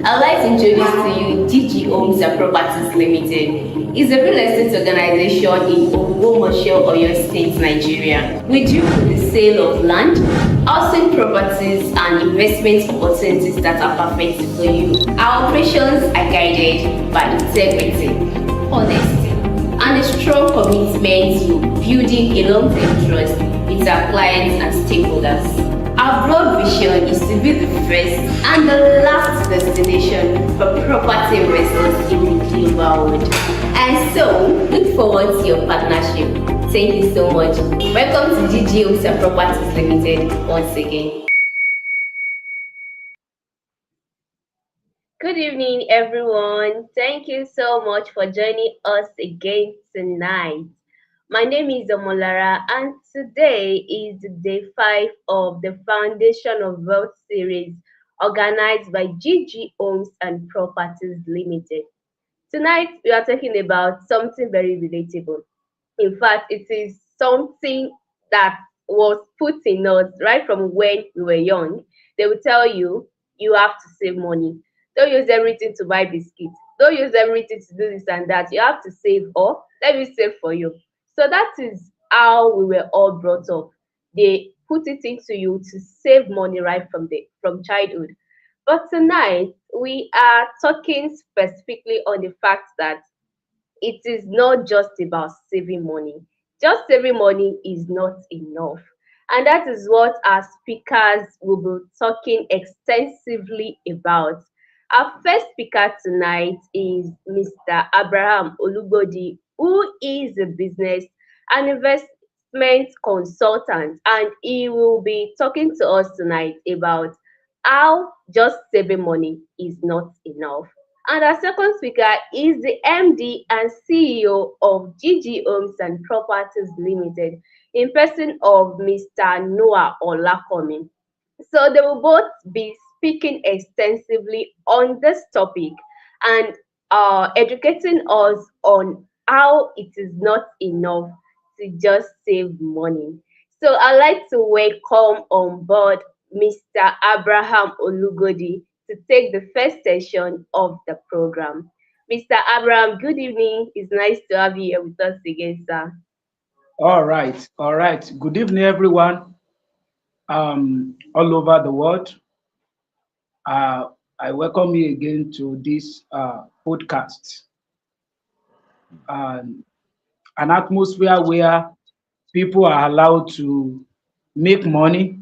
I'd like to introduce to you GG Homes and Properties Limited. It's a real estate organization in Ogbomoso, Oyo State, Nigeria. We deal with the sale of land, housing properties, and investment opportunities that are perfect for you. Our operations are guided by integrity, honesty, and a strong commitment to building a long-term trust with our clients and stakeholders. Our broad vision is to be the first and the last destination for property investors in the global world. And so, look forward to your partnership. Thank you so much. Welcome to GG Homes and Properties Limited once again. Good evening, everyone. Thank you so much for joining us again tonight. My name is Omolara, and today is day 5 of the Foundation of Wealth series organized by GG Homes and Properties Limited. Tonight, we are talking about something very relatable. In fact, it is something that was put in us right from when we were young. They will tell you, you have to save money. Don't use everything to buy biscuits. Don't use everything to do this and that. You have to save, or let me save for you. So that is how we were all brought up. They put it into you to save money right from childhood. But tonight we are talking specifically on the fact that it is not just about saving money. Just saving money is not enough. And that is what our speakers will be talking extensively about. Our first speaker tonight is Mr. Abraham Olugodi, who is a business and investment consultant, and he will be talking to us tonight about how just saving money is not enough. And our second speaker is the MD and CEO of GG Homes and Properties Limited, in person of Mr. Noah Olakomi. So they will both be speaking extensively on this topic and educating us on how it is not enough to just save money. So I'd like to welcome on board Mr. Abraham Olugodi to take the first session of the program. Mr. Abraham, good evening. It's nice to have you here with us again, sir. All right. Good evening, everyone, all over the world. I welcome you again to this podcast, an atmosphere where people are allowed to make money,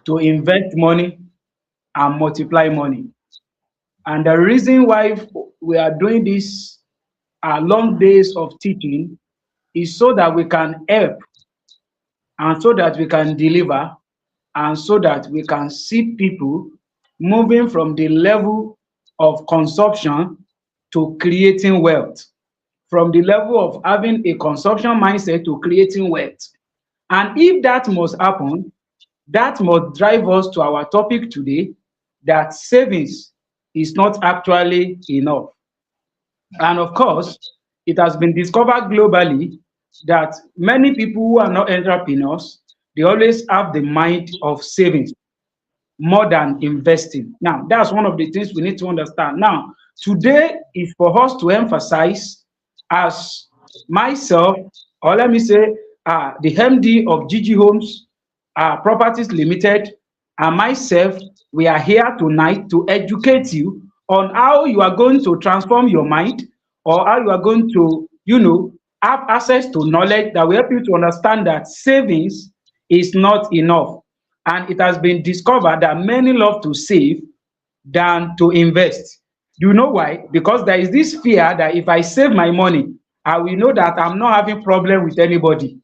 to invest money, and multiply money. And the reason why we are doing this long days of teaching is so that we can help, and so that we can deliver, and so that we can see people moving from the level of consumption to creating wealth, from the level of having a consumption mindset to creating wealth. And if that must happen, that must drive us to our topic today, that savings is not actually enough. And of course, it has been discovered globally that many people who are not entrepreneurs, they always have the mind of savings more than investing. Now, that's one of the things we need to understand. Now, today is for us to emphasize, as myself, or let me say, the MD of GG Homes Properties Limited, and myself, we are here tonight to educate you on how you are going to transform your mind, or how you are going to, have access to knowledge that will help you to understand that savings is not enough. And it has been discovered that many love to save than to invest. Do you know why? Because there is this fear that if I save my money, I will know that I'm not having problem with anybody.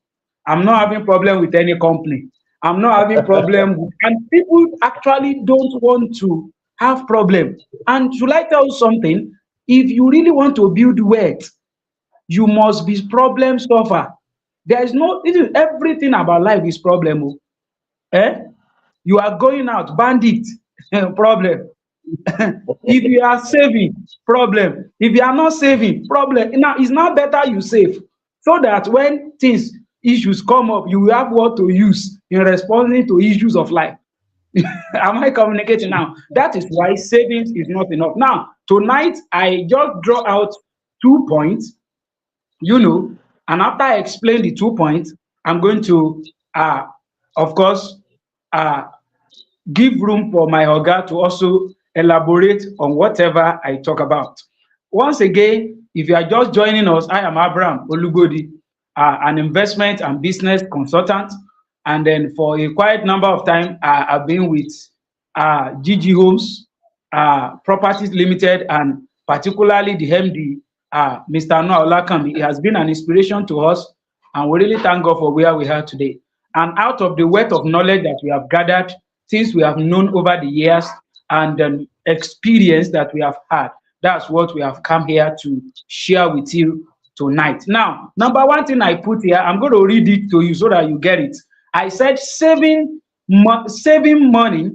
I'm not having problem with any company. I'm not having problem with, and people actually don't want to have problem. And should I tell you something? If you really want to build wealth, you must be problem solver. There is no, everything about life is problem. Eh? You are going out, bandit, problem. If you are saving, problem. If you are not saving, problem. Now, it's not better you save, so that when issues come up, you will have what to use in responding to issues of life. Am I communicating now? That is why savings is not enough. Now, tonight I just draw out 2 points, you know, and after I explain the 2 points, I'm going to, of course, uh, give room for my oga to also elaborate on whatever I talk about. Once again, if you are just joining us, I am Abraham Olugodi, an investment and business consultant. And then for a quiet number of time, I've been with GG Homes Properties Limited, and particularly the MD, Mr. Noah Olakami. He has been an inspiration to us, and we really thank God for where we are today. And out of the wealth of knowledge that we have gathered, things we have known over the years, and experience that we have had, that's what we have come here to share with you tonight. Now, number one thing I put here, I'm going to read it to you so that you get it. I said saving money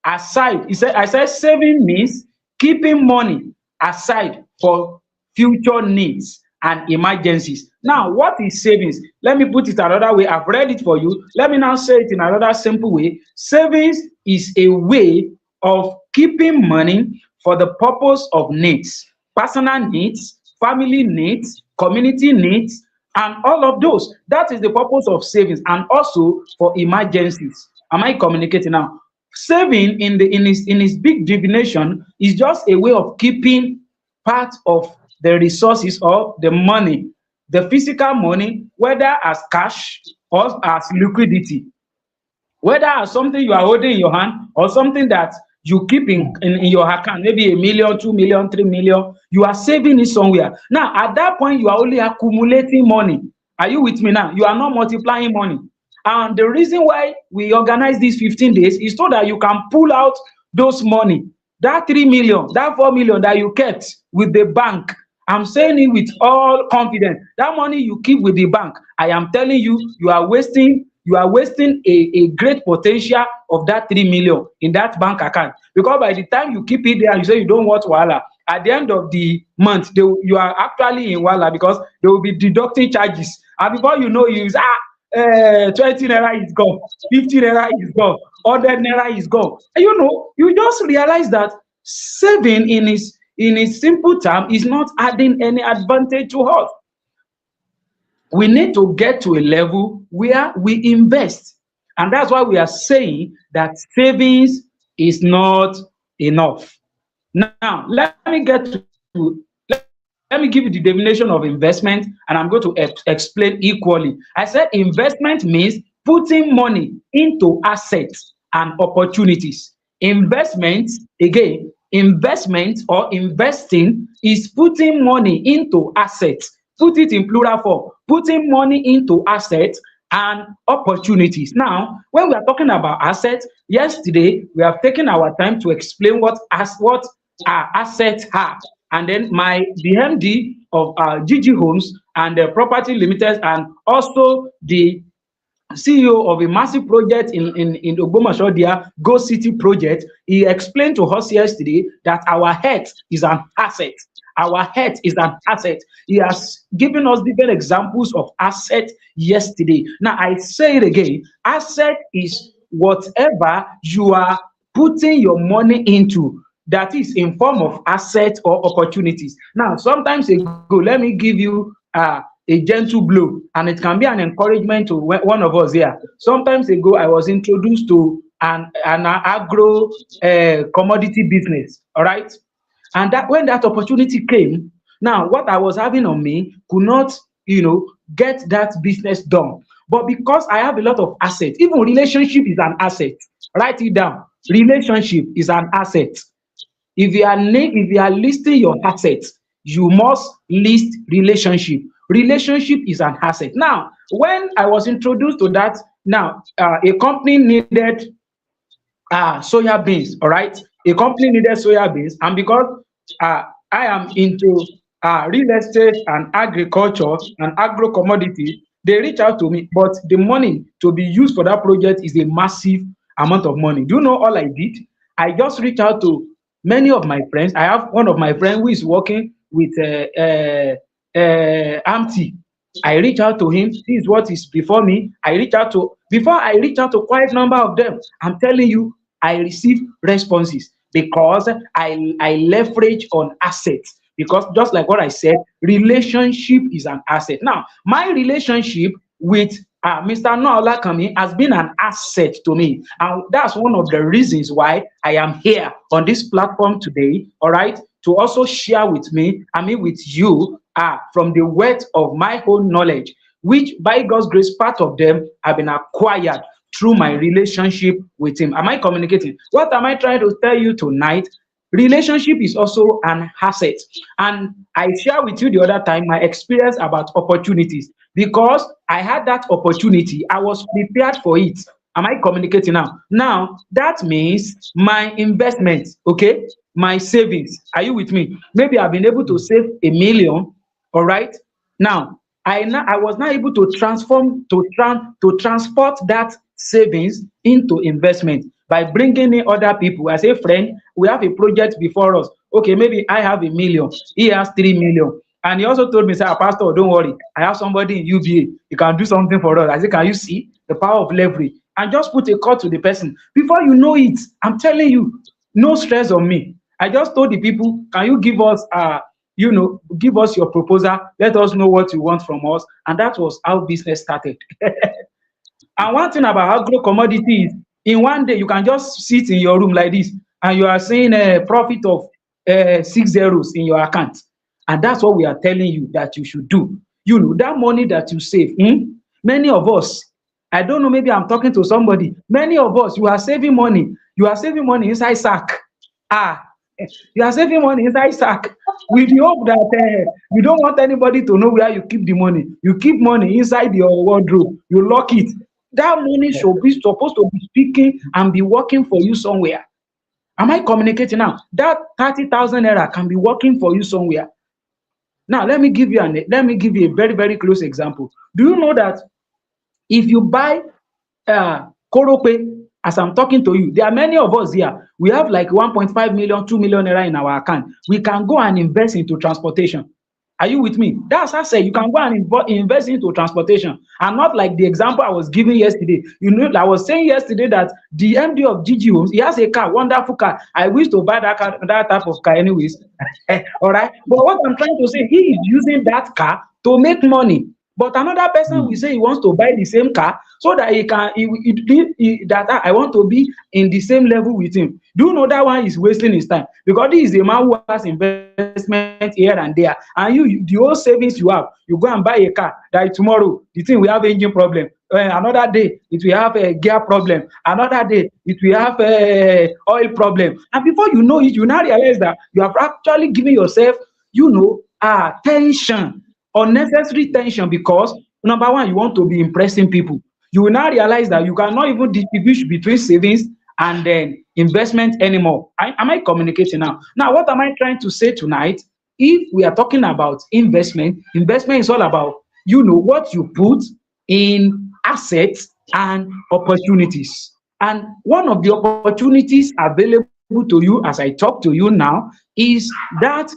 aside. I said saving means keeping money aside for future needs and emergencies. Now, what is savings? Let me put it another way. I've read it for you. Let me now say it in another simple way. Savings is a way of keeping money for the purpose of needs, personal needs, family needs, community needs, and all of those. That is the purpose of savings, and also for emergencies. Am I communicating now? Saving in its big definition is just a way of keeping part of the resources or the money, the physical money, whether as cash or as liquidity, whether as something you are holding in your hand or something that you keep in your account, maybe 1 million, 2 million, 3 million, you are saving it somewhere. Now, at that point, you are only accumulating money. Are you with me now? You are not multiplying money. And the reason why we organize these 15 days is so that you can pull out those money, that 3 million, that 4 million that you kept with the bank. I'm saying it with all confidence. That money you keep with the bank, I am telling you, you are wasting a great potential of that 3 million in that bank account. Because by the time you keep it there, you say you don't want wahala. At the end of the month, you are actually in wahala because they will be deducting charges. And before you know, 20 naira is gone, 50 naira is gone, 100 naira is gone. And you just realize that saving in its simple term is not adding any advantage to us. We need to get to a level where we invest. And that's why we are saying that savings is not enough. Now, let me give you the definition of investment, and I'm going to explain equally. I said investment means putting money into assets and opportunities. Investment, again, investment or investing is putting money into assets. Put it in plural form, putting money into assets and opportunities. Now, when we are talking about assets, yesterday we have taken our time to explain what our assets are. And then the MD of GG Homes and the Property Limited, and also the CEO of a massive project in Ogbomoso, their Go City project, he explained to us yesterday that our health is an asset. Our health is an asset. He has given us different examples of asset yesterday. Now, I say it again. Asset is whatever you are putting your money into, that is in form of assets or opportunities. Now, sometimes ago, let me give you a gentle blow, and it can be an encouragement to one of us here. Sometimes ago, I was introduced to an agro commodity business, all right? And that when that opportunity came, now what I was having on me could not, get that business done. But because I have a lot of assets, even relationship is an asset. Write it down. Relationship is an asset. If you are listing your assets, you must list relationship. Relationship is an asset. Now, when I was introduced to that, now a company needed soya beans, all right? A company needed soya beans, and because I am into real estate and agriculture and agro commodity, they reach out to me, but the money to be used for that project is a massive amount of money. Do you know all I did? I just reached out to many of my friends. I have one of my friends who is working with AMTI. I reach out to him. This is what is before me. Before I reach out to quite a number of them. I'm telling you, I receive responses because I leverage on assets. Because just like what I said, relationship is an asset. Now, my relationship with Mr. Noah Olakami has been an asset to me. And that's one of the reasons why I am here on this platform today, all right, to also share with me, with you, from the wealth of my own knowledge, which by God's grace, part of them have been acquired through my relationship with Him. Am I communicating? What am I trying to tell you tonight? Relationship is also an asset. And I share with you the other time my experience about opportunities. Because I had that opportunity, I was prepared for it. Am I communicating now? Now, that means my investment, okay, my savings. Are you with me? Maybe I've been able to save 1 million, all right? Now, I was not able to to transport that savings into investment by bringing in other people. I say, friend, we have a project before us. Okay, maybe I have 1 million, he has 3 million. And he also told me, say, Pastor, don't worry, I have somebody in UBA, you can do something for us. I said, can you see the power of leverage? And just put a call to the person. Before you know it, I'm telling you, no stress on me. I just told the people, can you give us give us your proposal, let us know what you want from us. And that was how business started. And one thing about agro commodity is, in one day you can just sit in your room like this and you are seeing a profit of 6 zeros in your account. And that's what we are telling you that you should do. That money that you save, many of us, I don't know, maybe I'm talking to somebody, many of us, you are saving money inside sack. You are saving money inside sack with the hope that you don't want anybody to know where you keep the money. You keep money inside your wardrobe, you lock it. That money should be supposed to be speaking and be working for you somewhere. Am I communicating now? That 30,000 naira can be working for you somewhere. Now, let me give you a very, very close example. Do you know that if you buy Korope, as I'm talking to you, there are many of us here, we have like 1.5 million, 2 million naira in our account. We can go and invest into transportation. Are you with me? That's I say you can go and invest into transportation, and not like the example I was giving yesterday. I was saying yesterday that the MD of GG Homes, he has a car, wonderful car. I wish to buy that car, that type of car anyways. All right. But what I'm trying to say, he is using that car to make money. But another person will say he wants to buy the same car so that I want to be in the same level with him. Do you know that one is wasting his time? Because this is a man who has investment here and there, and the whole savings you have, you go and buy a car that tomorrow the thing will have engine problem. Another day it will have a gear problem. Another day it will have a oil problem. And before you know it, you now realize that you have actually given yourself, tension. Unnecessary tension, because number one, you want to be impressing people. You will now realize that you cannot even distinguish between savings and then investment anymore. Am I communicating now? Now, what am I trying to say tonight? If we are talking about investment is all about what you put in assets and opportunities. And one of the opportunities available to you as I talk to you now is that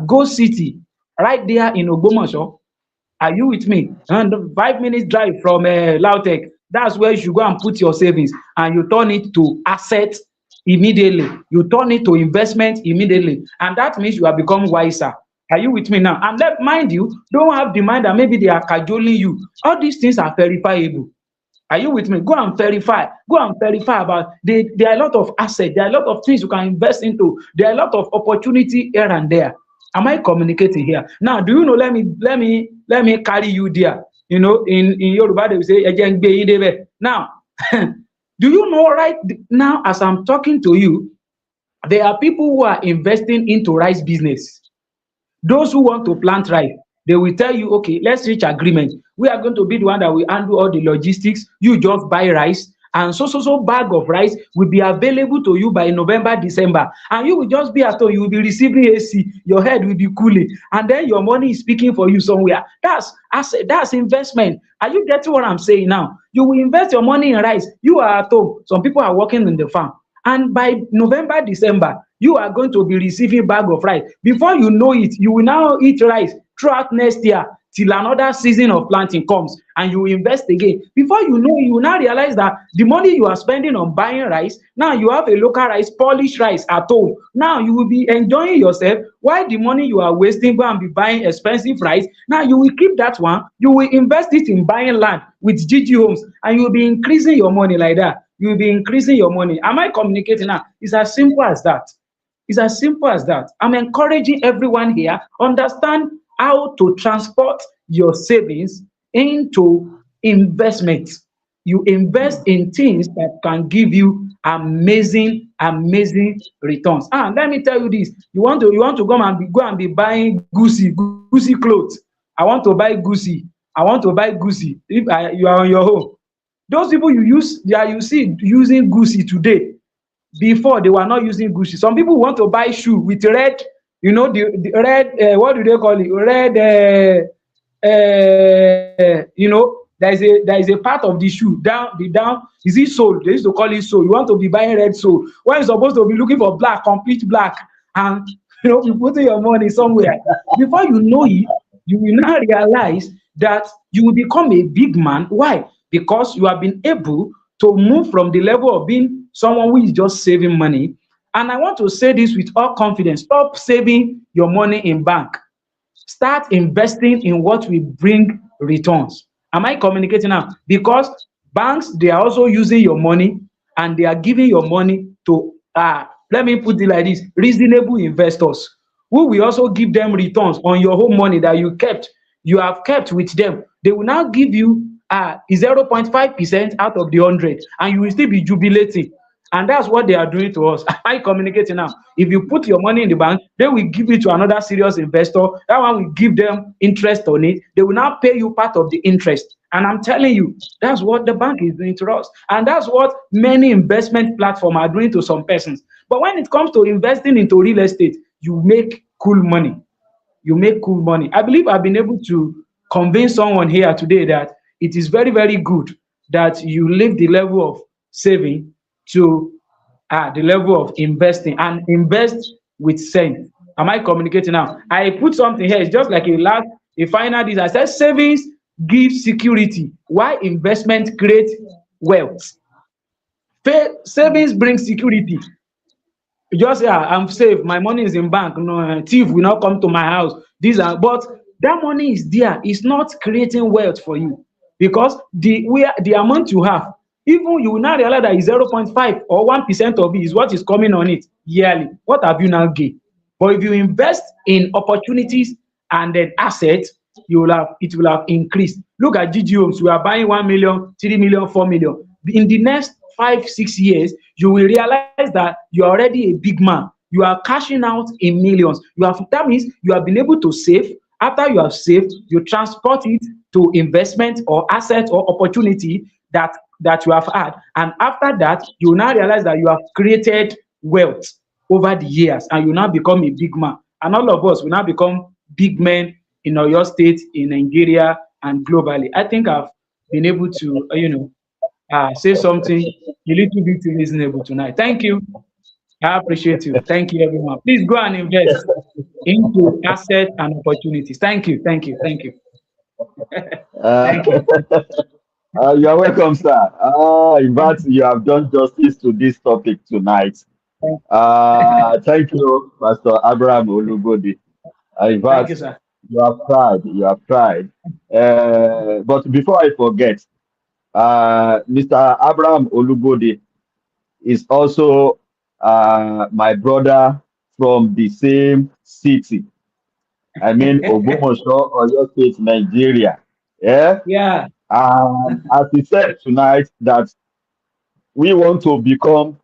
Go City, right there in Ogbomoso. Are you with me? And 5 minutes drive from Lautech. That's where you should go and put your savings, and you turn it to assets immediately. You turn it to investment immediately, and that means you have become wiser. Are you with me now? And mind you, don't have the mind that maybe they are cajoling you. All these things are verifiable. Are you with me? Go and verify. Go and verify about. There are a lot of assets. There are a lot of things you can invest into. There are a lot of opportunity here and there. Am I communicating here? Now, do you know? Let me carry you there. In Yoruba they will say, now, do you know right now as I'm talking to you, there are people who are investing into rice business. Those who want to plant rice, they will tell you, okay, let's reach agreement. We are going to be the one that will handle all the logistics. You just buy rice, and so bag of rice will be available to you by November, December. And you will just be at home, you will be receiving AC, your head will be cooling, and then your money is speaking for you somewhere. That's investment. Are you getting what I'm saying now? You will invest your money in rice. You are at home. Some people are working in the farm. And by November, December, you are going to be receiving bag of rice. Before you know it, you will now eat rice throughout next year. till another season of planting comes, and you invest again. Before you know, you will now realize that the money you are spending on buying rice, now you have a local rice, polished rice at home. Now you will be enjoying yourself, while the money you are wasting go and be buying expensive rice. Now you will keep that one, you will invest it in buying land with GG Homes, and you will be increasing your money like that. You will be increasing your money. Am I communicating now? It's as simple as that. It's as simple as that. I'm encouraging everyone here, understand how to transport your savings into investment. You invest in things that can give you amazing, amazing returns. And let me tell you this: you want to go and be buying goosey clothes. I want to buy goosey. I want to buy goosey. If you are on your own, those people you see using goosey today, before they were not using Gucci. Some people want to buy shoe with red, the red, what do they call it? Red, there is a part of the shoe down. Is it sole? They used to call it sole. You want to be buying red sole when you're supposed to be looking for black, complete black, and you putting your money somewhere. Before you know it, you will now realize that you will become a big man. Why? Because you have been able to move from the level of being someone who is just saving money. And I want to say this with all confidence: stop saving your money in bank. Start investing in what will bring returns. Am I communicating now? Because banks, they are also using your money, and they are giving your money to, let me put it like this, reasonable investors, who will also give them returns on your home money that you have kept with them. They will now give you 0.5% out of the 100, and you will still be jubilating. And that's what they are doing to us. Am I communicating now? If you put your money in the bank, they will give it to another serious investor. That one will give them interest on it. They will now pay you part of the interest. And I'm telling you, that's what the bank is doing to us. And that's what many investment platforms are doing to some persons. But when it comes to investing into real estate, you make cool money. You make cool money. I believe I've been able to convince someone here today that it is very, very good that you leave the level of saving to the level of investing, and invest with sense. Am I communicating now? I put something here. It's just like a final this. I said savings give security, while investment creates wealth. Savings bring security. You just say, I'm safe, my money is in bank, no thief will not come to my house. But that money is there. It's not creating wealth for you, because the amount you have, even you will now realize that 0.5 or 1% of it is what is coming on it yearly. What have you now gained? But if you invest in opportunities and then assets, it will have increased. Look at GG Homes. We are buying 1 million, 3 million, 4 million. In the next 5-6 years, you will realize that you are already a big man. You are cashing out in millions. That means you have been able to save. After you have saved, you transport it to investment or asset or opportunity that you have had. And after that, you now realize that you have created wealth over the years, and you now become a big man. And all of us will now become big men in your state, in Nigeria, and globally. I think I've been able to, say something a little bit reasonable tonight. Thank you. I appreciate you. Thank you, everyone. Please go and invest into assets and opportunities. Thank you. Thank you. Thank you. Thank you. You are welcome, sir. In fact, you have done justice to this topic tonight. Thank you, Pastor Abraham Olubode. In Thank you, fact, sir. you have tried. You have tried. But before I forget, Mr. Abraham Olubode is also my brother from the same city. I mean, Ogbomoso, Oyo State, Nigeria. Yeah. Yeah. As he said tonight, that we want to become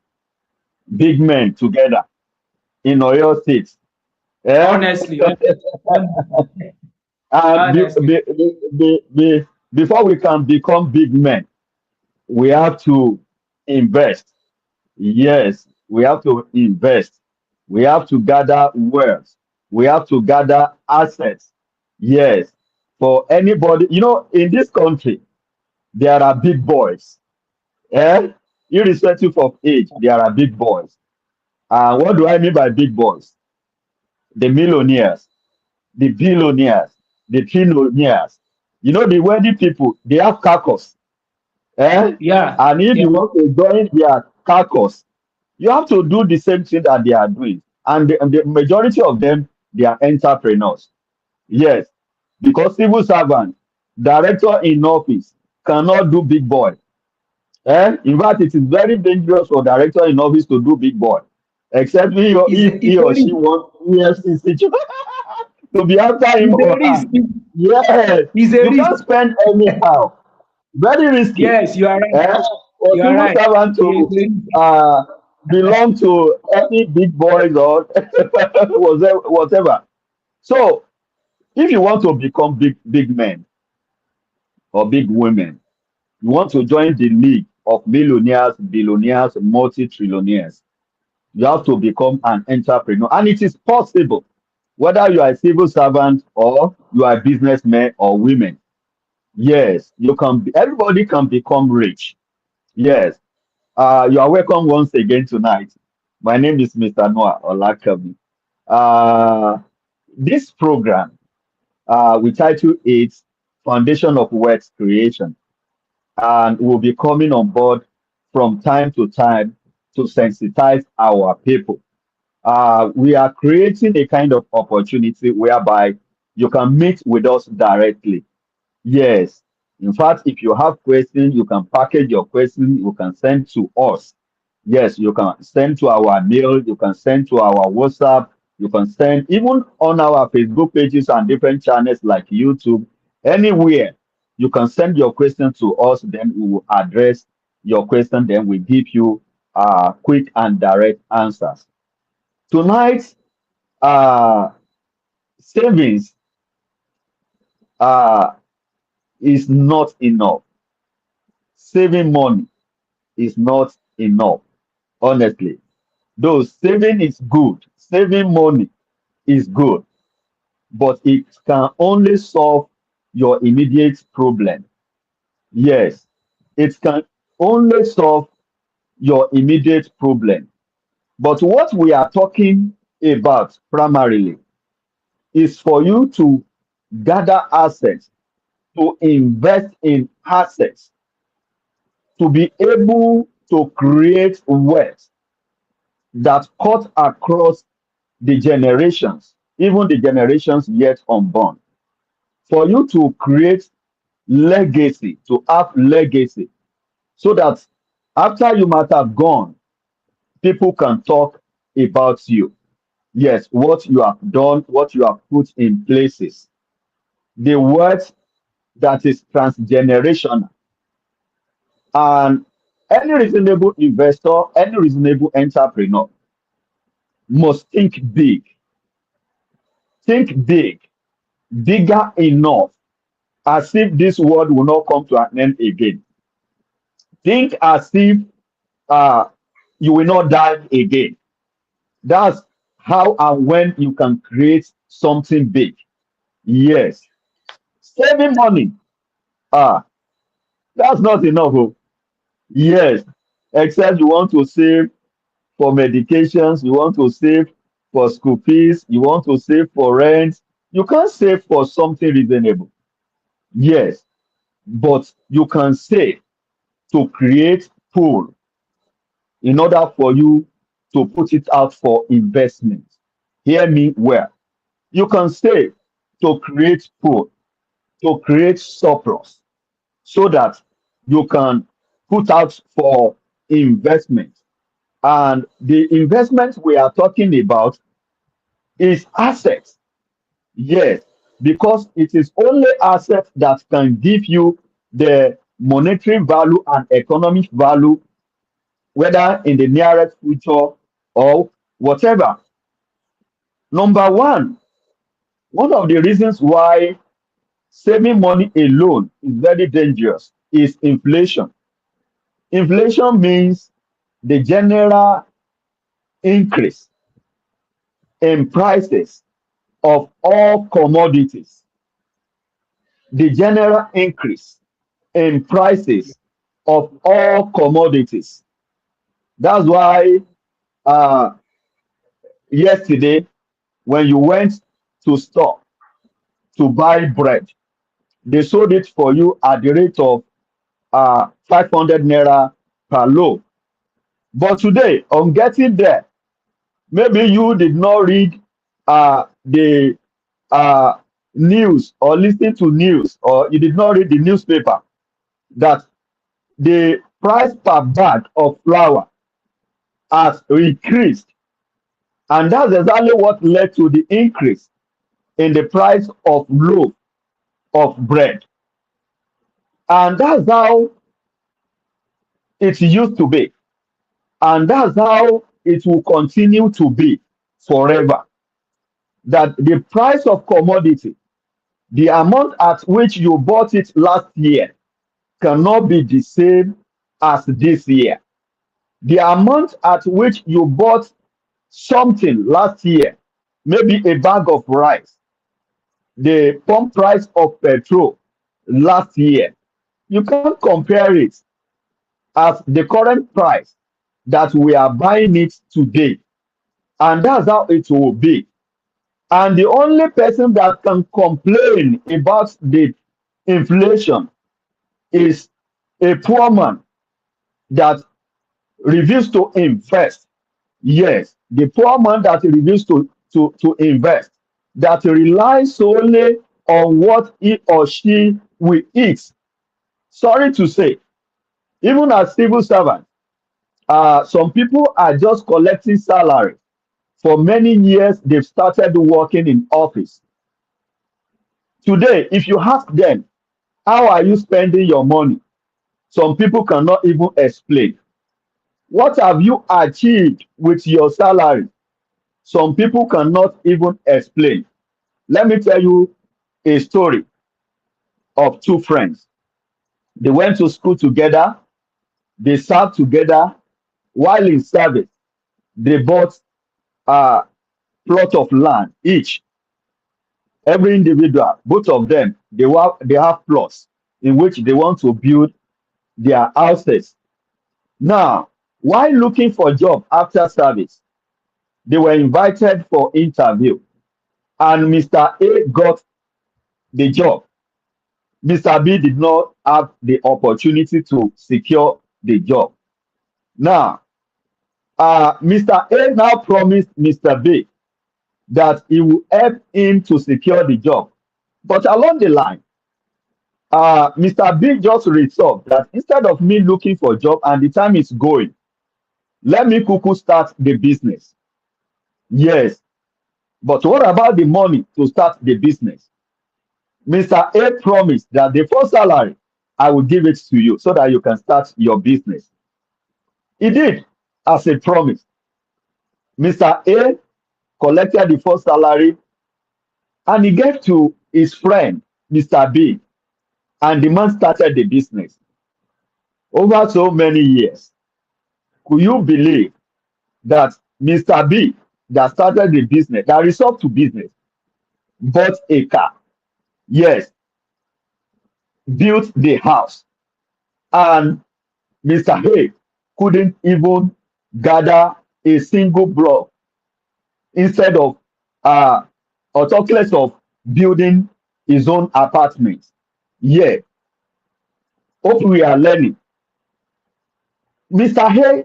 big men together in Oyo State. Yeah? Honestly. Honestly. Before we can become big men, we have to invest. Yes, we have to invest. We have to gather wealth. We have to gather assets. Yes. For anybody, in this country, there are big boys. Eh? Irrespective of age, there are big boys. What do I mean by big boys? The millionaires, the billionaires, the trillionaires. You know, the wealthy people, they have carcass. Eh? Yeah. And if Yeah. you want to join their carcass, you have to do the same thing that they are doing. And the majority of them, they are entrepreneurs. Yes, because civil servant, director in office cannot do big boy. In fact, it is very dangerous for director in office to do big boy, except if It's he a or she risk. wants EFCC to be after him It's a or her. risk. Yes, It's a you risk. can't spend anyhow. Very risky. Yes, you are right. Eh? For You are civil right. servant It's to a risk. uh, belong to any big boys or whatever. So, if you want to become big men or big women, you want to join the league of millionaires, billionaires, multi-trillionaires, you have to become an entrepreneur. And it is possible, whether you are a civil servant or you are a businessman or women. Yes, you can be, everybody can become rich. Yes. You are welcome once again tonight. My name is Mr. Noah Olakabi. Uh, this program, we title it Foundation of Wealth Creation, and we'll be coming on board from time to time to sensitize our people. We are creating a kind of opportunity whereby you can meet with us directly. Yes. In fact, if you have questions, you can package your question, you can send to us. Yes, you can send to our mail, you can send to our WhatsApp, you can send even on our Facebook pages and different channels like YouTube, anywhere. You can send your question to us, then we will address your question, then we give you quick and direct answers. Tonight, uh, savings uh, is not enough. Saving money is not enough, honestly. Though saving is good, saving money is good, but it can only solve your immediate problem. Yes, it can only solve your immediate problem. But what we are talking about primarily is for you to gather assets, to invest in assets, to be able to create wealth that cut across the generations, even the generations yet unborn. For you to create legacy, to have legacy, so that after you might have gone, people can talk about you. Yes, what you have done, what you have put in places, the wealth that is transgenerational. And any reasonable investor, any reasonable entrepreneur must think big. Think big, bigger enough, as if this world will not come to an end again. Think as if uh, you will not die again. That's how and when you can create something big. Yes. Saving money, ah, that's not enough. Oh. Yes. Except you want to save for medications, you want to save for school fees, you want to save for rent. You can't save for something reasonable. Yes. But you can save to create pool in order for you to put it out for investment. Hear me well. You can save to create pool, to create surplus, so that you can put out for investment. And the investment we are talking about is assets. Yes, because it is only assets that can give you the monetary value and economic value, whether in the nearest future or whatever. Number one of the reasons why saving money alone is very dangerous is inflation. Inflation means the general increase in prices of all commodities, the general increase in prices of all commodities. That's why yesterday, when you went to store to buy bread. They sold it for you at the rate of 500 naira per loaf. But today, on getting there, maybe you did not read the uh, news or listen to news, or you did not read the newspaper that the price per bag of flour has increased. And that's exactly what led to the increase in the price of loaf of bread. And that's how it used to be. And that's how it will continue to be forever. That the price of commodity, the amount at which you bought it last year, cannot be the same as this year. The amount at which you bought something last year, maybe a bag of rice, the pump price of petrol last year, you can't compare it as the current price that we are buying it today. And that's how it will be. And the only person that can complain about the inflation is a poor man that refuse to invest. Yes, the poor man that refuse to invest, that relies solely on what he or she will eat. Sorry to say, even as civil servants, some people are just collecting salary. For many years, they've started working in office. Today, if you ask them, how are you spending your money? Some people cannot even explain. What have you achieved with your salary? Some people cannot even explain. Let me tell you a story of two friends. They went to school together, they served together. While in service, they bought a plot of land each. Every individual, both of them, they have plots in which they want to build their houses. Now, while looking for a job after service, they were invited for interview, and Mr. A got the job. Mr. B did not have the opportunity to secure the job. Now, Mr. A now promised Mr. B that he will help him to secure the job. But along the line, Mr. B just resolved that instead of me looking for a job and the time is going, let me kuku start the business. Yes, but what about the money to start the business? Mr. A promised that the first salary, I will give it to you so that you can start your business. He did as a promise. Mr. A collected the first salary and he gave to his friend, Mr. B, and the man started the business. Over so many years, could you believe that Mr. B, that started the business, that resolved to business, bought a car? Yes, built the house, and Mr. A couldn't even gather a single block instead of or talk less of building his own apartment. Yeah, hope we are learning. Mr. A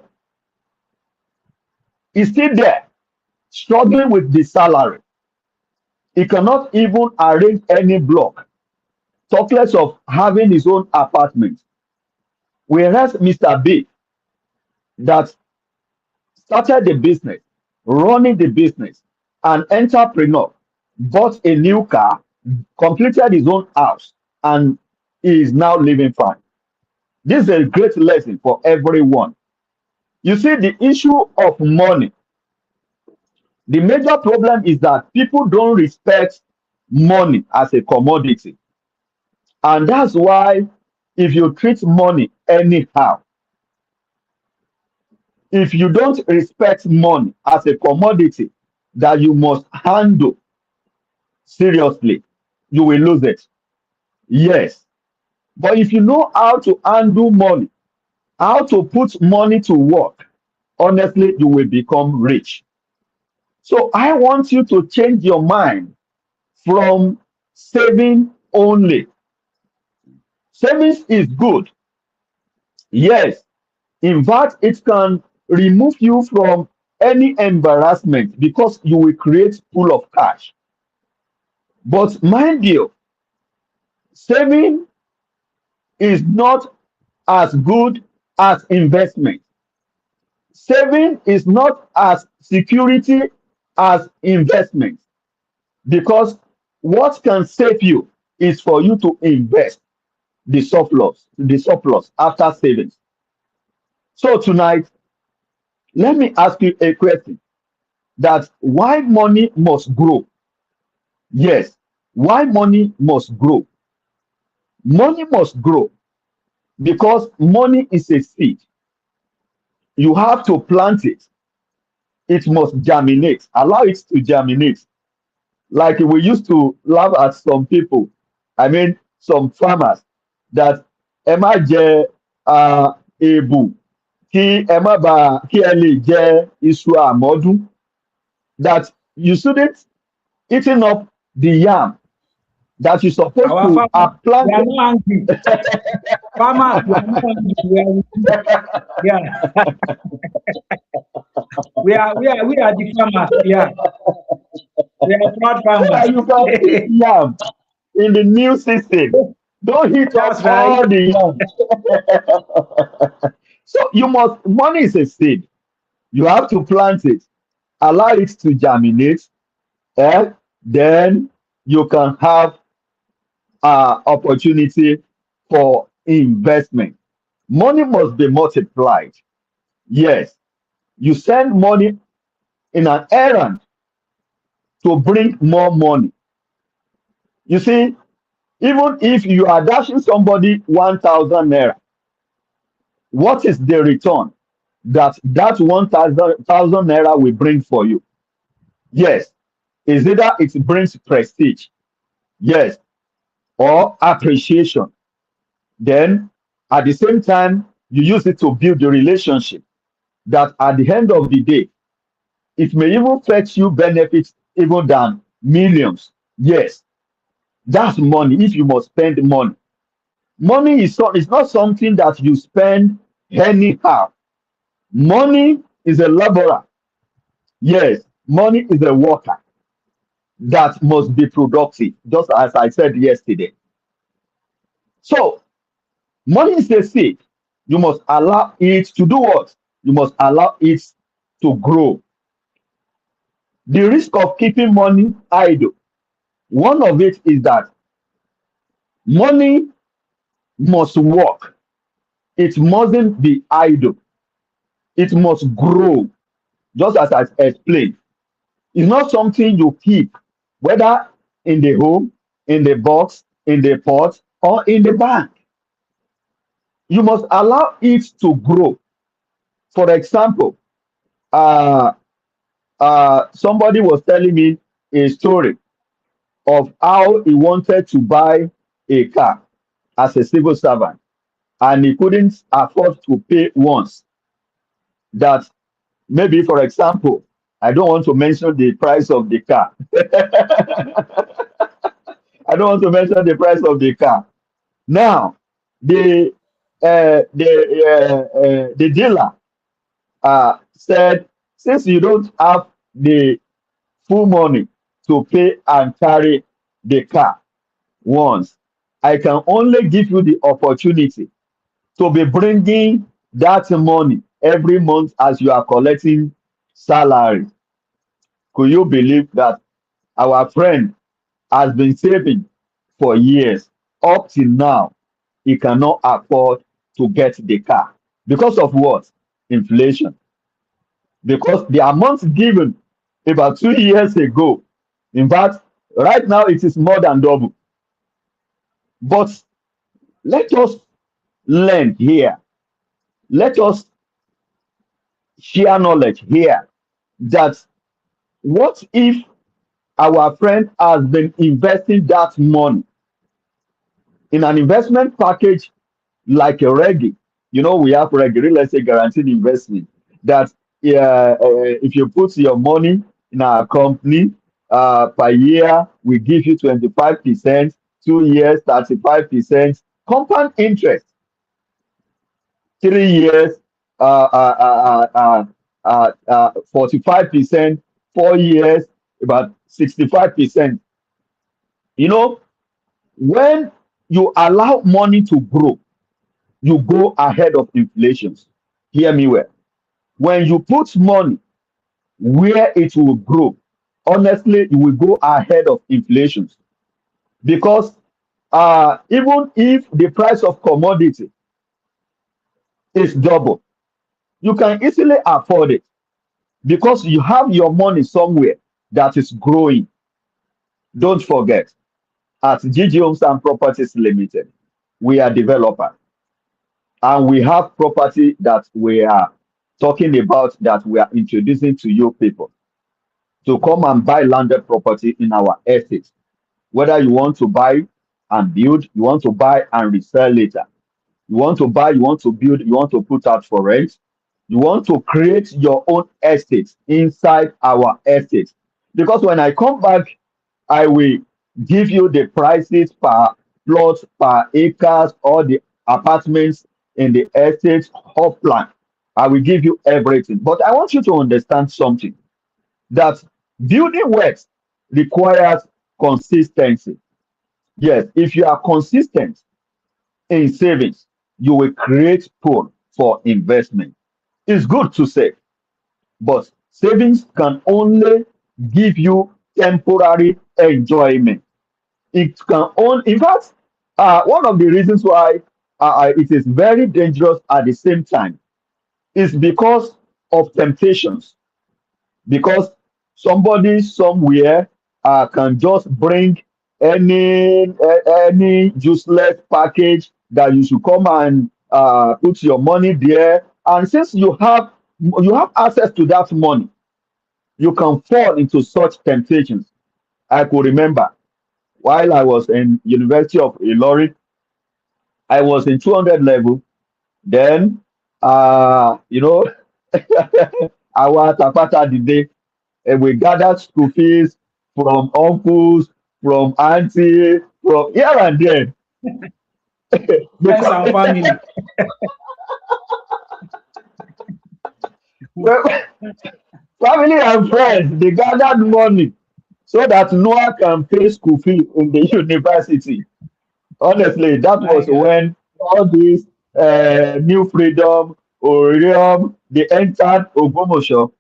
is still there, struggling with the salary. He cannot even arrange any block, talk less of having his own apartment. Whereas Mr. B, that started the business, running the business, an entrepreneur, bought a new car, completed his own house, and he is now living fine. This is a great lesson for everyone. You see, the issue of money, the major problem is that people don't respect money as a commodity. And that's why if you treat money anyhow, if you don't respect money as a commodity that you must handle seriously, you will lose it. Yes. But if you know how to handle money, how to put money to work, honestly, you will become rich. So I want you to change your mind from saving only. Savings is good. Yes. In fact, it can remove you from any embarrassment because you will create pool of cash. But mind you, saving is not as good as investment. Saving is not as security as investment because what can save you is for you to invest the surplus after savings. So tonight, let me ask you a question that why money must grow. Yes, why money must grow. Money must grow because money is a seed. You have to plant it. It must germinate. Allow it to germinate. Like we used to laugh at some people, I mean, some farmers that ẹ má jẹ èbù kí ẹ má bà kí ẹ lè jẹ iṣu àmọ́dún, that you shouldn't eating up the yam that you're supposed Our to farmers, have we are planted. not angry. Farmers, we are not angry. Yeah. We are the farmers. Yeah. We are proud So farmers. that you can eat yam in the new system. Don't eat up That's right. all the yam. So money is a seed. You have to plant it, allow it to germinate, and then you can have opportunity for investment. Money must be multiplied. Yes, you send money in an errand to bring more money. You see, even if you are dashing somebody 1,000 naira, what is the return that 1,000 naira will bring for you? Yes, is either it brings prestige, yes, or appreciation. Then at the same time, you use it to build the relationship that at the end of the day, it may even fetch you benefits even than millions. Yes, that's money if you must spend money. Money is not something that you spend anyhow. Money is a laborer. Yes, money is a worker that must be productive, just as I said yesterday. So, money is a seed. You must allow it to do what? You must allow it to grow. The risk of keeping money idle, one of it is that money must work. It mustn't be idle. It must grow, just as I explained. It's not something you keep, whether in the home, in the box, in the pot, or in the bank. You must allow it to grow. For example, uh, somebody was telling me a story of how he wanted to buy a car as a civil servant and he couldn't afford to pay once. That maybe, for example, I don't want to mention the price of the car. I don't want to mention the price of the car. Now, the the dealer said, since you don't have the full money to pay and carry the car once, I can only give you the opportunity to be bringing that money every month as you are collecting salary. Could you believe that our friend has been saving for years? Up till now, he cannot afford to get the car. Because of what? Inflation. Because the amount given about 2 years ago, in fact, right now it is more than double. But let us learn here. Let us share knowledge here that what if our friend has been investing that money in an investment package like a reggae? You know, we have reggae, let's say guaranteed investment, that if you put your money in our company, per year, we give you 25%, 2 years, 35%, compound interest, 3 years, 45%, 4 years, about 65%. You know, when you allow money to grow, you go ahead of inflation. Hear me well. When you put money where it will grow, honestly, you will go ahead of inflation because even if the price of commodity is double, you can easily afford it because you have your money somewhere that is growing. Don't forget, at GG Homes and Properties Limited, we are developers and we have property that we are talking about that we are introducing to you people to come and buy landed property in our estate. Whether you want to buy and build, you want to buy and resell later. You want to buy, you want to build, you want to put out for rent. You want to create your own estate inside our estate. Because when I come back, I will give you the prices per plot, per acres, all the apartments in the estate, whole plan. I will give you everything. But I want you to understand something that building wealth requires consistency. Yes, if you are consistent in savings, you will create pool for investment. It's good to save, but savings can only give you temporary enjoyment. It can only, in fact, one of the reasons why it is very dangerous at the same time is because of temptations. Because somebody somewhere can just bring any useless package that you should come and put your money there, and since you have access to that money, you can fall into such temptations. I could remember while I was in University of Ilorin, I was in 200 level. Then you know, our tapata the day, and we gathered school fees from uncles, from auntie, from here and there. Friends and Because family. well, family and friends, they gathered money so that Noah can pay school fee in the university. Honestly, that My was God. when all these New Freedom, Orium, they entered Ogomosho.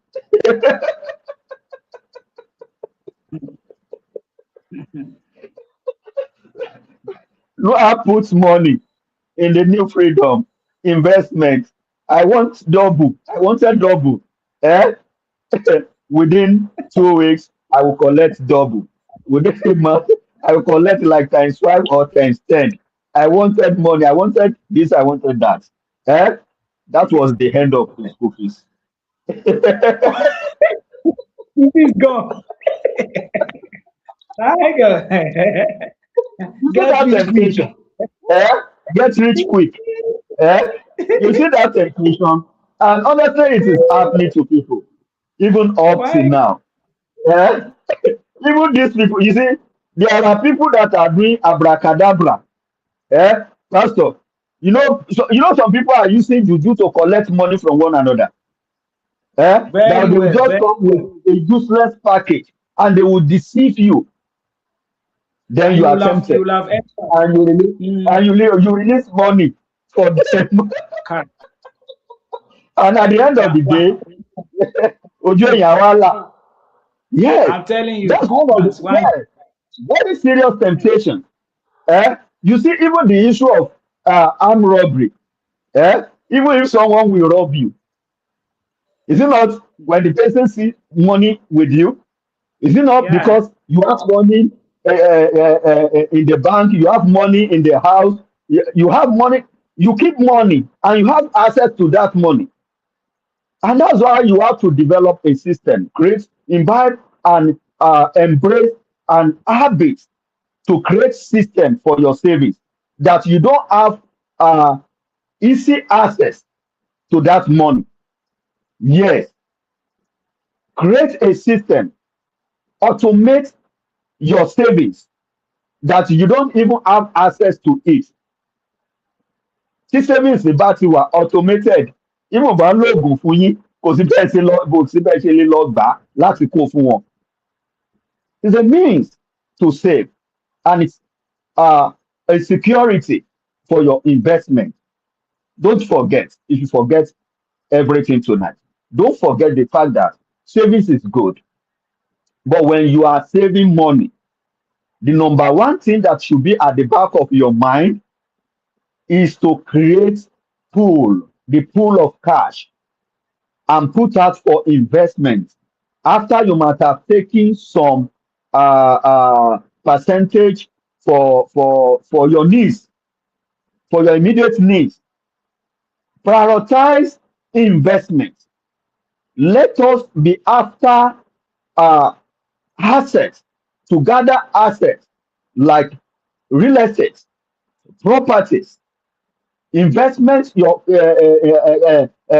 Noah puts money in the New Freedom investment. I want double. I wanted double. Eh? Within 2 weeks, I will collect double. Within a month, I will collect like times five or times 10. I wanted money. I wanted this. I wanted that. Eh? That was the end of the school fees. Please go. My God. You see Get that rich quick. temptation? Eh? Get rich quick. Eh? You see that temptation? And honestly, it is happening to people, even up to My now. Eh? Even these people, you see, there are people that are doing abracadabra. Eh? Pastor, some people are using juju to collect money from one another. Now very they will well, just very come with well. a useless package and they will deceive you. Then And you you are will have you tempted will have entered. and Mm, you release money for them. car. And at the end of the Wow. day, ojú èèyàn wá là. Yes, I'm telling you, that's one of the, once one yes, very serious temptation. You see, even the issue of armed robbery. Even if someone will rob you, is it not when the person see money with you? Is it not yeah. because you have money in the bank, you have money in the house, you have money, you keep money, and you have access to that money, and that's why you have to develop a system, create, imbibe, and embrace an habit to create system for your savings that you don't have uh, easy access to that money. Yes, create a system automate your savings that you don't even have access to it. Tí savings bá ti wà automated, even bá ń lóògùn fún yín, kò sí bẹ́ẹ̀ ṣe lọ bó sí bẹ́ẹ̀ ṣe lè lọ gbà á láti kó fún wọn. It's a means to save, and it's a security for your investment. Don't forget, if you forget everything tonight, don't forget the fact that savings is good. But when you are saving money, the number one thing that should be at the back of your mind is to create the pool of cash, and put out for investment. After you might have taken some percentage for your needs, for your immediate needs, prioritize investment. Let us be after assets, to gather assets like real estate, properties, investments, your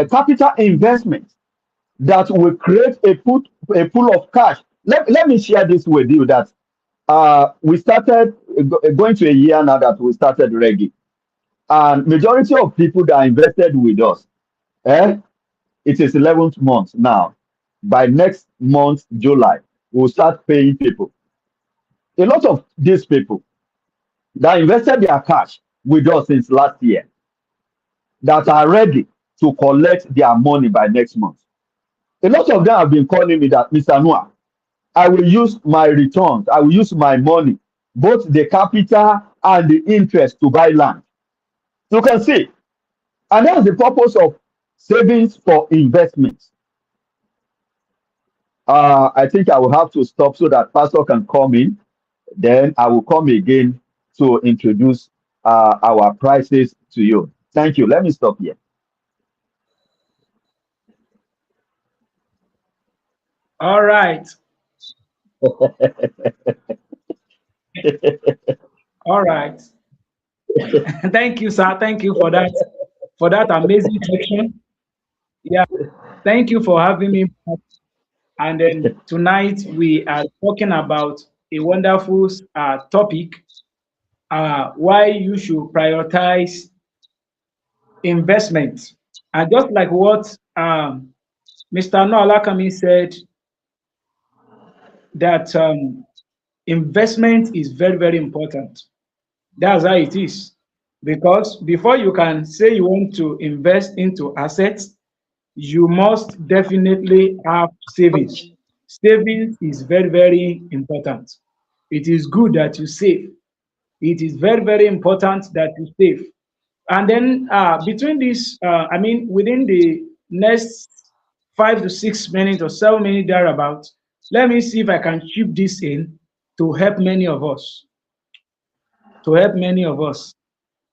capital investments that will create a pool of cash. Let me share this with you that we started going to a year now that we started Reggae, and majority of people that invested with us, it is 11th month now. By next month, July, we'll start paying people. A lot of these people that invested their cash with us since last year, that are ready to collect their money by next month. A lot of them have been calling me that, Mr. Noah, I will use my returns, I will use my money, both the capital and the interest, to buy land. You can see. And that's the purpose of savings for investments. I think I will have to stop so that Pastor can come in. Then I will come again to introduce our prices to you. Thank you. Let me stop here. All right. All right. Thank you, sir. Thank you for that amazing section. Yeah. Thank you for having me. And then tonight we are talking about a wonderful topic, why you should prioritize investment. And just like what Mr. Noah Lakami said, that investment is very, very important. That's how it is. Because before you can say you want to invest into assets, you must definitely have savings. Savings is very, very important. It is good that you save. It is very, very important that you save. And then between this, within the next 5 to 6 minutes or 7 minutes thereabout, let me see if I can chip this in to help many of us. To help many of us.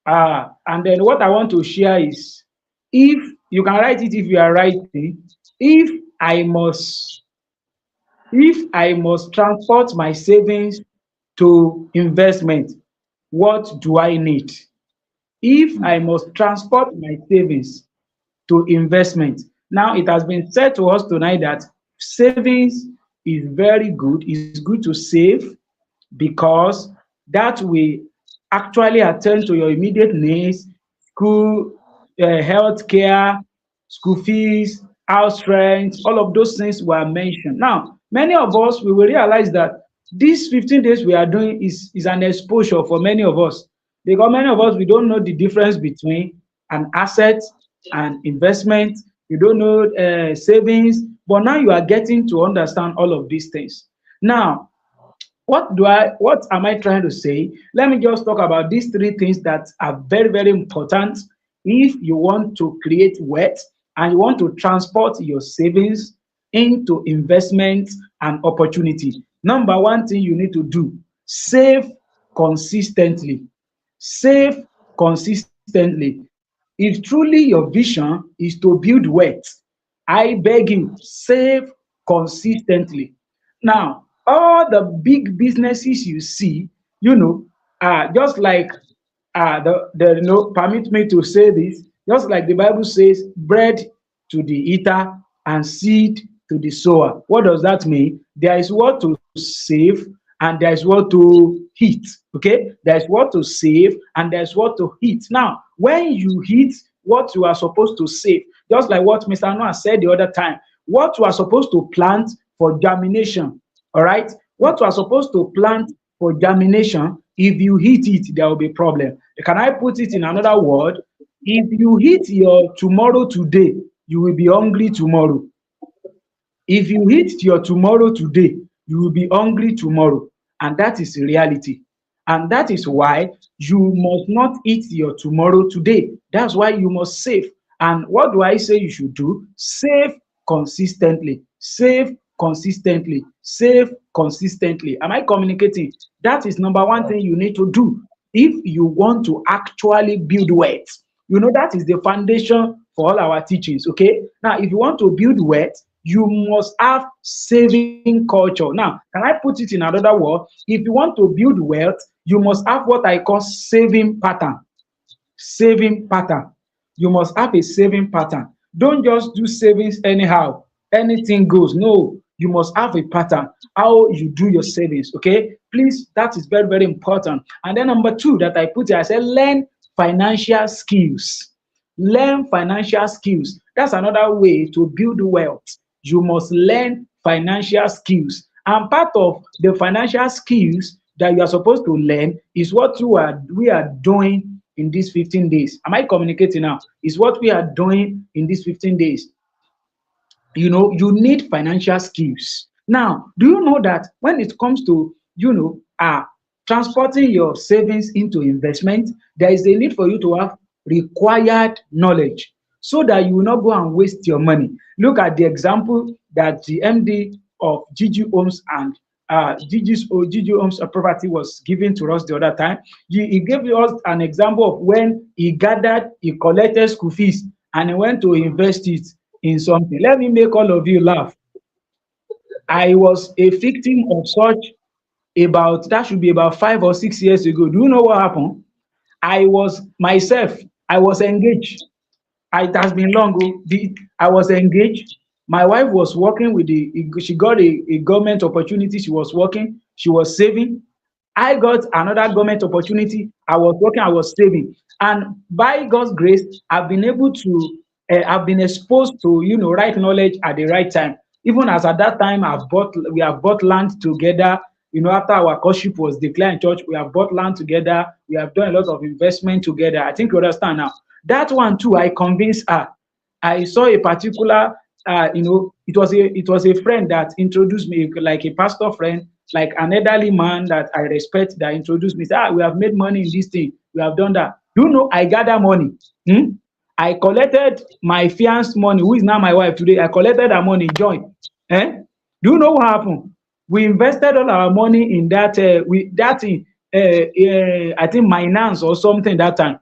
And then what I want to share is, if you can write it, if you are writing, if I must transport my savings to investment, what do I need? If I must transport my savings to investment. Now, it has been said to us tonight that savings is very good. It's good to save, because that will actually attend to your immediate needs, school, health care, school fees, house rent, all of those things were mentioned. Now, many of us, we will realize that these 15 days we are doing is an exposure for many of us, because many of us, we don't know the difference between an asset and investment. You don't know savings, but now you are getting to understand all of these things. Now, what am I trying to say? Let me just talk about these three things that are very, very important if you want to create wealth and you want to transport your savings into investment and opportunity. Number one thing you need to do, save consistently. Save consistently. If truly your vision is to build wealth, I beg you, save consistently. Now, all the big businesses you see, just like permit me to say this, just like the Bible says, bread to the eater and seed to the sower. What does that mean? There is what to save and there's what to hit. Okay, there's what to save and there's what to hit. Now, when you hit what you are supposed to save, just like what Mr. Noah said the other time, what you are supposed to plant for germination, all right, what you are supposed to plant for germination, if you hit it, there will be problem. Can I put it in another word? If you hit your tomorrow today, you will be hungry tomorrow. If you eat your tomorrow today, you will be hungry tomorrow. And that is reality. And that is why you must not eat your tomorrow today. That's why you must save. And what do I say you should do? Save consistently. Save consistently. Save consistently. Am I communicating? That is number one thing you need to do if you want to actually build wealth. You know, that is the foundation for all our teachings. Okay. Now, if you want to build wealth, you must have saving culture. Now, can I put it in another word? If you want to build wealth, you must have what I call saving pattern. Saving pattern. You must have a saving pattern. Don't just do savings anyhow. Anything goes. No, you must have a pattern. How you do your savings. Okay, please. That is very, very important. And then number two that I put here, I said learn financial skills. Learn financial skills. That's another way to build wealth. You must learn financial skills. And part of the financial skills that you are supposed to learn is what we are doing in these 15 days. Am I communicating now? Is what we are doing in these 15 days. You know, you need financial skills. Now, do you know that when it comes to, transporting your savings into investment, there is a need for you to have required knowledge so that you will not go and waste your money. Look at the example that the MD of Gigi Homes and Gigi Homes property was given to us the other time. He gave us an example of when he collected school fees and he went to invest it in something. Let me make all of you laugh. I was a victim of such that should be about 5 or 6 years ago. Do you know what happened? I was engaged. It has been long. I was engaged. My wife was working she got a government opportunity. She was working. She was saving. I got another government opportunity. I was working. I was saving. And by God's grace, I've been able to, I've been exposed to, right knowledge at the right time. Even as at that time, we have bought land together. After our courtship was declared in church, we have bought land together. We have done a lot of investment together. I think you understand now. That one too, I convinced her. I saw a particular, it was a friend that introduced me, like a pastor friend, like an elderly man that I respect, that introduced me. Said, we have made money in this thing. We have done that. I gather money. I collected my fiancé money, who is now my wife today. I collected her money, joint. Do you know what happened? We invested all our money in that, I think Binance or something that time.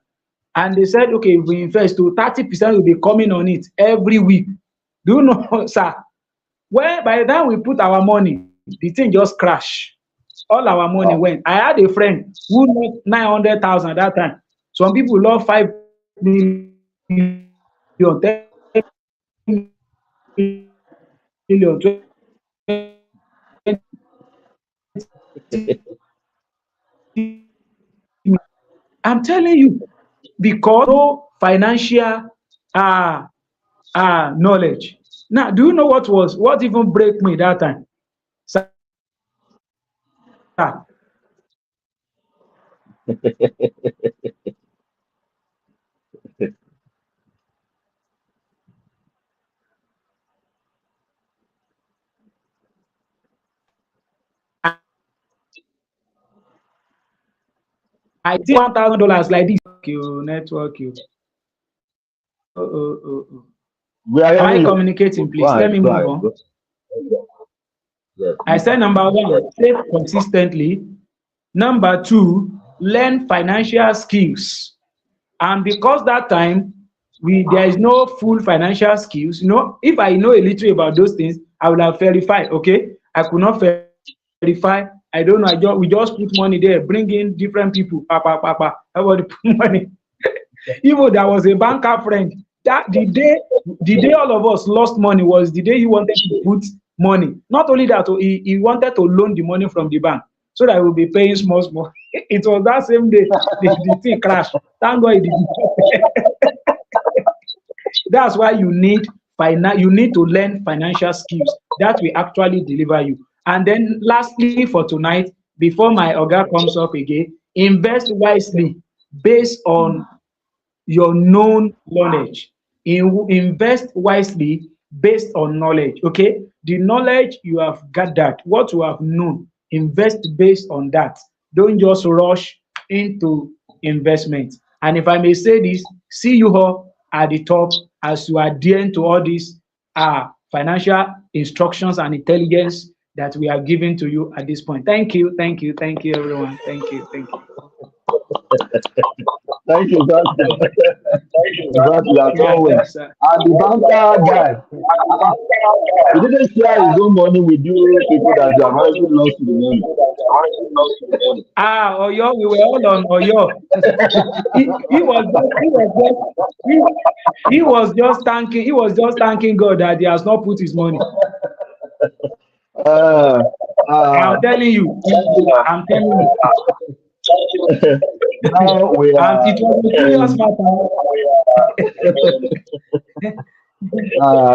And they said, okay, if we invest, to 30% will be coming on it every week. Do you know, sir? Well, by the time we put our money, the thing just crashed. All our money went. I had a friend who lost 900,000 that time. Some people lost 5 million, 10 million, 20. I'm telling you, because no financial knowledge. Now, do you know what even break me that time? Sir, I think $1,000 like this. Network you. Am I communicating, please? Let me move on. I said number one, save consistently. Number two, learn financial skills. And because that time there is no full financial skills, if I know a little about those things, I will have verified. Okay, I could not verify. I don't know. We just put money there, bring in different people. Everybody put money. Even there was a banker friend. That the day all of us lost money was the day he wanted to put money. Not only that, he wanted to loan the money from the bank so that he will be paying small, small. It was that same day the thing crashed. Thank God he didn't. That's why you need to learn financial skills that will actually deliver you. And then lastly for tonight, before my oga comes up again, invest wisely based on your known knowledge. Invest wisely based on knowledge. Okay, the knowledge you have gathered, what you have known, invest based on that. Don't just rush into investment. And if I may say this, see you all at the top as you are adhering to all these financial instructions and intelligence that we are giving to you at this point. Thank you, thank you, thank you, everyone. Thank you, thank you. Thank you, Doctor. Exactly, as Yeah, always. thanks, sir. And the banker guy, he didn't share his own money with you people that you have already lost the money. Oyo, we were all on Oyo. He was just thanking God that he has not put his money. Uh, uh, I'm telling you. I'm telling you. now we And are it was a serious in,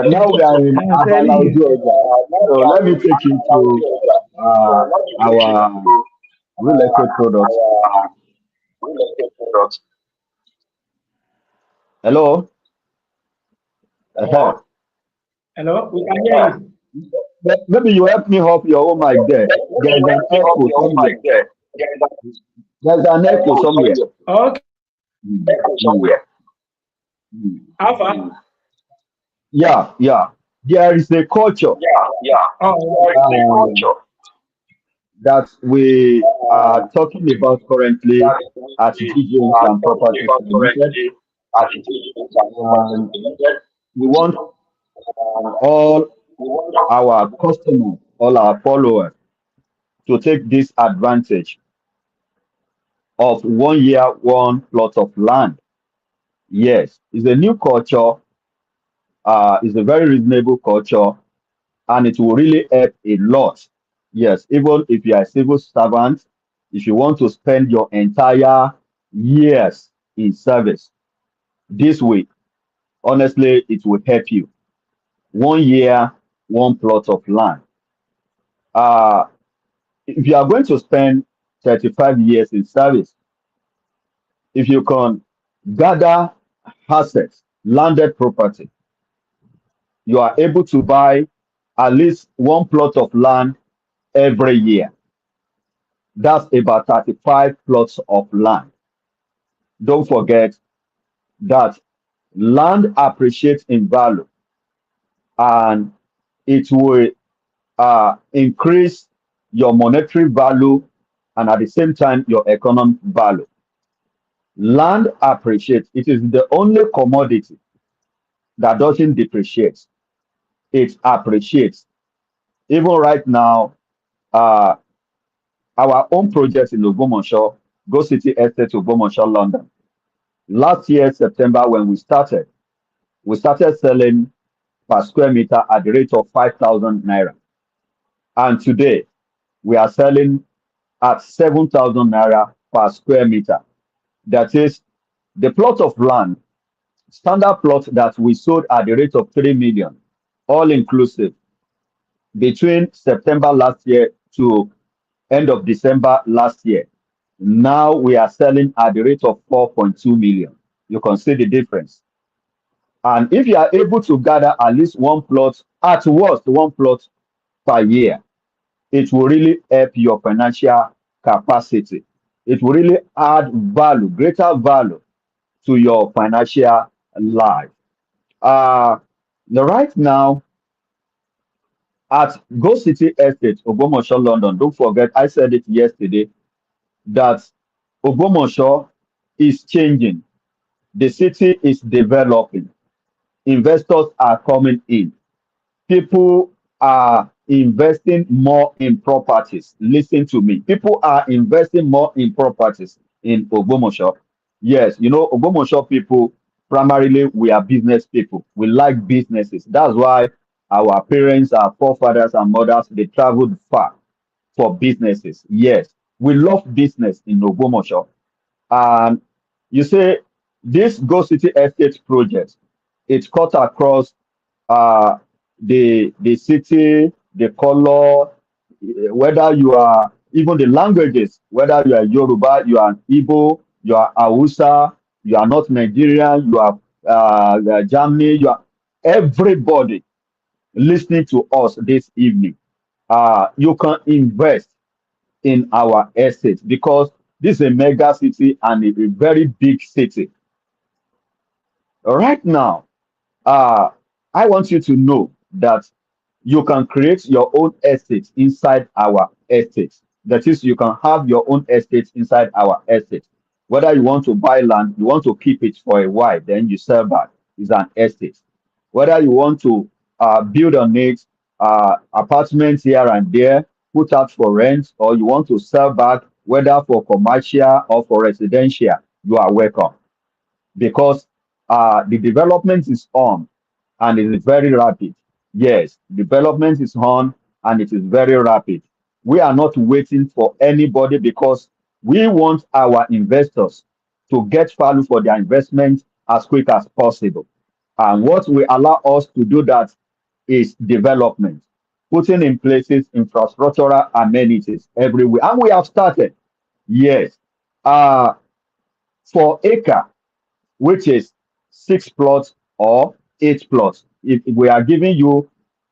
now we are in matter. I'm telling Abala you. Georgia. So let me take you to our real estate products. Hello? Uh-huh. Hello, we can hear you. Maybe you help me up your own mic there. There's an echo somewhere. There's an echo somewhere. Okay. Mm, mm, mm. Alpha. Yeah, yeah. There is a culture Oh, uh, that we are talking about currently at GGS and Properties Limited. And we want all our customers, all our followers to take this advantage of 1 year, one plot of land. Yes, it's a new culture, it's a very reasonable culture, and it will really help a lot. Yes, even if you are a civil servant, if you want to spend your entire years in service this way, honestly, it will help you. 1 year, one plot of land. Uh, if you are going to spend 35 years in service, if you can gather assets, landed property, you are able to buy at least one plot of land every year. That's about 35 plots of land. Don't forget that land appreciates in value and it will increase your monetary value and at the same time your economic value. Land appreciates. It is the only commodity that doesn't depreciate. It appreciates. Even right now, uh, our own project in Ogbomoso, Go City Estate, Ogbomoso, London. Last year, September, when we started selling per square meter at the rate of 5,000 naira. And today, we are selling at 7,000 naira per square meter. That is the plot of land, standard plot that we sold at the rate of 3 million, all inclusive, between September last year to end of December last year. Now we are selling at the rate of 4.2 million. You can see the difference. And if you are able to gather at least one plot, at worst one plot per year, it will really help your financial capacity. It will really add value, greater value to your financial life. Uh, right now, at Go City Estate, Ogbomoso, London, don't forget, I said it yesterday, that Ogbomoso is changing. The city is developing. Investors are coming in. People are investing more in properties. Listen to me. People are investing more in properties in Ogbomoso. Yes, you know, Ogbomoso people, primarily, we are business people. We like businesses. That's why Our parents, our forefathers and mothers, they traveled far for businesses. Yes, we love business in Ogbomoso. And you say this Go City Estate project, it cut across uh, the city, the color, whether you are even the languages, whether you are Yoruba, you are Igbo, you are Hausa, you are not Nigerian, you are Germany, you are everybody listening to us this evening. You can invest in our estate because this is a mega city and a very big city. Right now, uh, I want you to know that you can create your own estate inside our estate. That is, you can have your own estate inside our estate. Whether you want to buy land, you want to keep it for a while, then you sell back, is an estate. Whether you want to build on it, apartments here and there, put out for rent, or you want to sell back, whether for commercial or for residential, you are welcome because the development is on and it is very rapid. Yes, development is on and it is very rapid. We are not waiting for anybody because we want our investors to get value for their investment as quick as possible. And what will allow us to do that is development, putting in places infrastructural amenities everywhere. And we have started. Yes. Uh, for acre, which is 6 plots or 8 plots. If we are giving you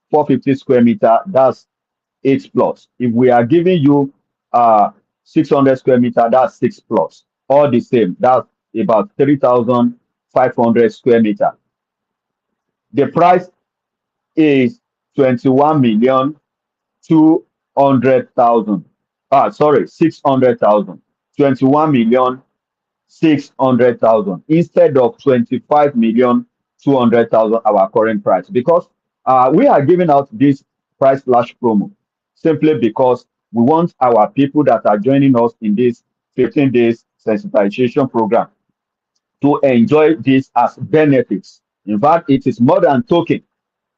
450 square meter, that's 8 plots. If we are giving you 600 square meter, that's 6 plots. All the same, that's about 3,500 square meter. The price is 21,200,000. Sorry, 600,000. 21,600,000 instead of 25,200,000 our current price because we are giving out this price flash promo simply because we want our people that are joining us in this 15 days sensitization program to enjoy this as benefits. In fact, it is more than token.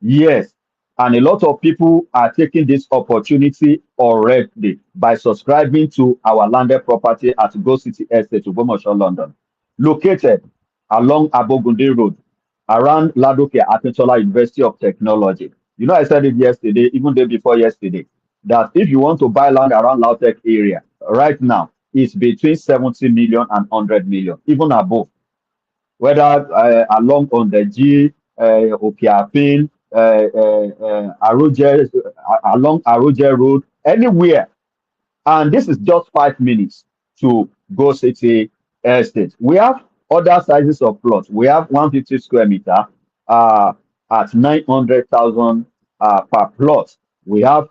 Yes. And a lot of people are taking this opportunity already by subscribing to our landed property at Go City Estate, Ogbomoso, London, located along Abogunde Road, around Ladoke Akintola University of Technology. You know, I said it yesterday, even day before yesterday, that if you want to buy land around Lautech area, right now, it's between 70 million and 100 million, even above whether along on the G, Okiapin, Aroje, along Aroje Road, anywhere. And this is just 5 minutes to Go City Estate. We have other sizes of plots. We have 150 square meter at 900,000 per plot. We have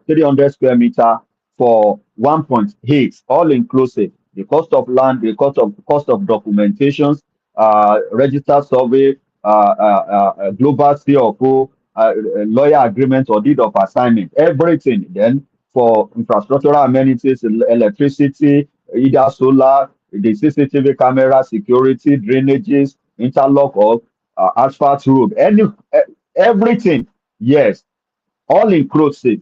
300 square meter for 1.8, all inclusive. The cost of land, the cost of documentations, register survey, global CFO, lawyer agreement or deed of assignment, everything. Then for infrastructural amenities, electricity, either solar, the CCTV camera, security, drainages, interlock or asphalt road, everything. Yes, all inclusive.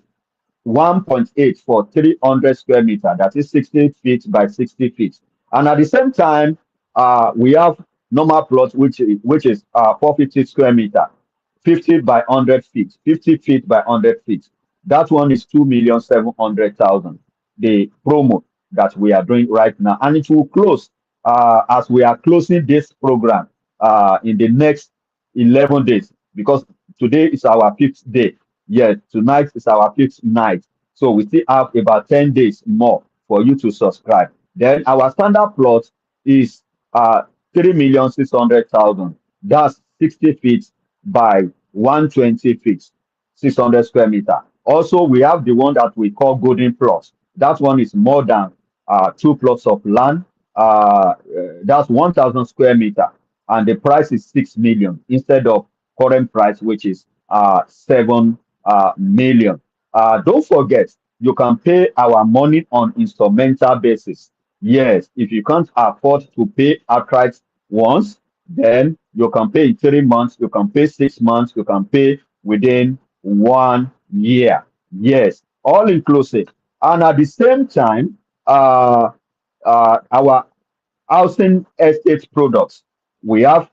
1.8 for 300 square meter, that is 60 feet by 60 feet. And at the same time, we have normal plot, which is 450 square meter, 50 by 100 feet, 50 feet by 100 feet. That one is 2,700,000. The promo that we are doing right now, and it will close as we are closing this program in the next 11 days because today is our fifth day. Yes, tonight is our fifth night. So we still have about 10 days more for you to subscribe. Then our standard plot is 3,600,000. That's 60 feet by 120 feet, 600 square meter. Also, we have the one that we call Golden Plus. That one is more than 2 plots of land. That's 1,000 square meter, and the price is 6 million instead of current price, which is 7 million. Don't forget, you can pay our money on instrumental basis. Yes, if you can't afford to pay outright once, then you can pay in 3 months, you can pay 6 months, you can pay within 1 year. Yes, all inclusive. And at the same time, uh, our housing estate products. We have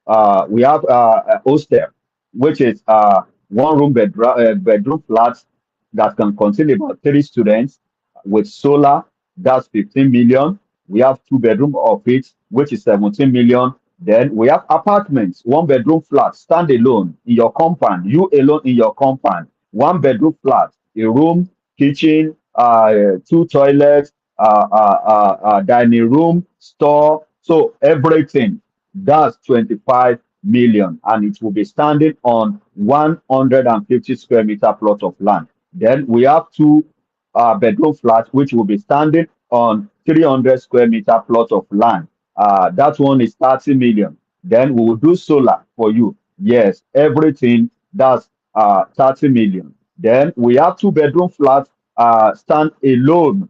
hostel, which is bedroom flats that can contain about 3 students with solar. That's 15 million. We have 2 bedroom of it, which is 17 million. Then we have apartments, 1 bedroom flat, stand alone in your compound, you alone in your compound, 1 bedroom flat, a room, kitchen, 2 toilets, dining room, store, so everything. That's 25 million, and it will be standing on 150 square meter plot of land. Then we have two bedroom flats, which will be standing on 300 square meter plot of land. That one is 30 million. Then we will do solar for you. Yes, everything. That's 30 million. Then we have 2 bedroom flats stand alone.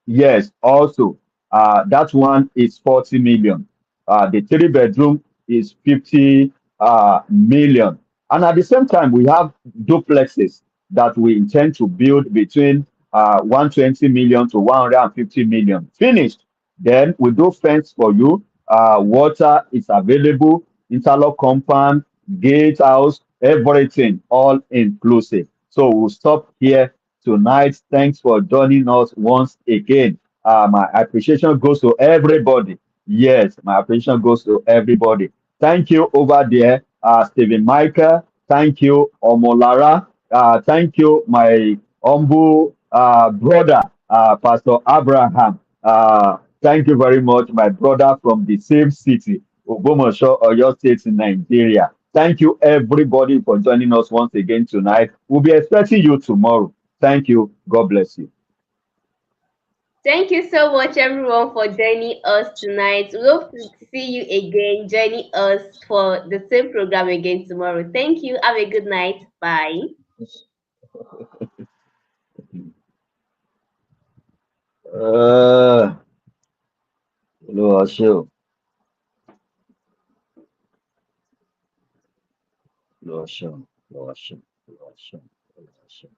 Yes, also, that one is 40 million. The 3 bedroom is 50 million. And at the same time, we have duplexes that we intend to build between 120 million to 150 million. Finished. Then we do fence for you. Water is available, interlock compound, gatehouse, everything, all inclusive. So we'll stop here tonight. Thanks for joining us once again. My appreciation goes to everybody. Yes, my appreciation goes to everybody. Thank you over there, Stephen Michael. Thank you, Omolara. Thank you, my humble brother, Pastor Abraham. Thank you very much, my brother from the same city, Ogbomoso, Oyo State in Nigeria. Thank you, everybody, for joining us once again tonight. We'll be expecting you tomorrow. Thank you. God bless you. Thank you so much, everyone, for joining us tonight. We hope to see you again, joining us for the same program again tomorrow. Thank you. Have a good night. Bye. Uh, Olúwa ṣé o, Olúwa ṣé o, Olúwa ṣé o, Olúwa ṣé o, Olúwa ṣé o.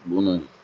Boa noite.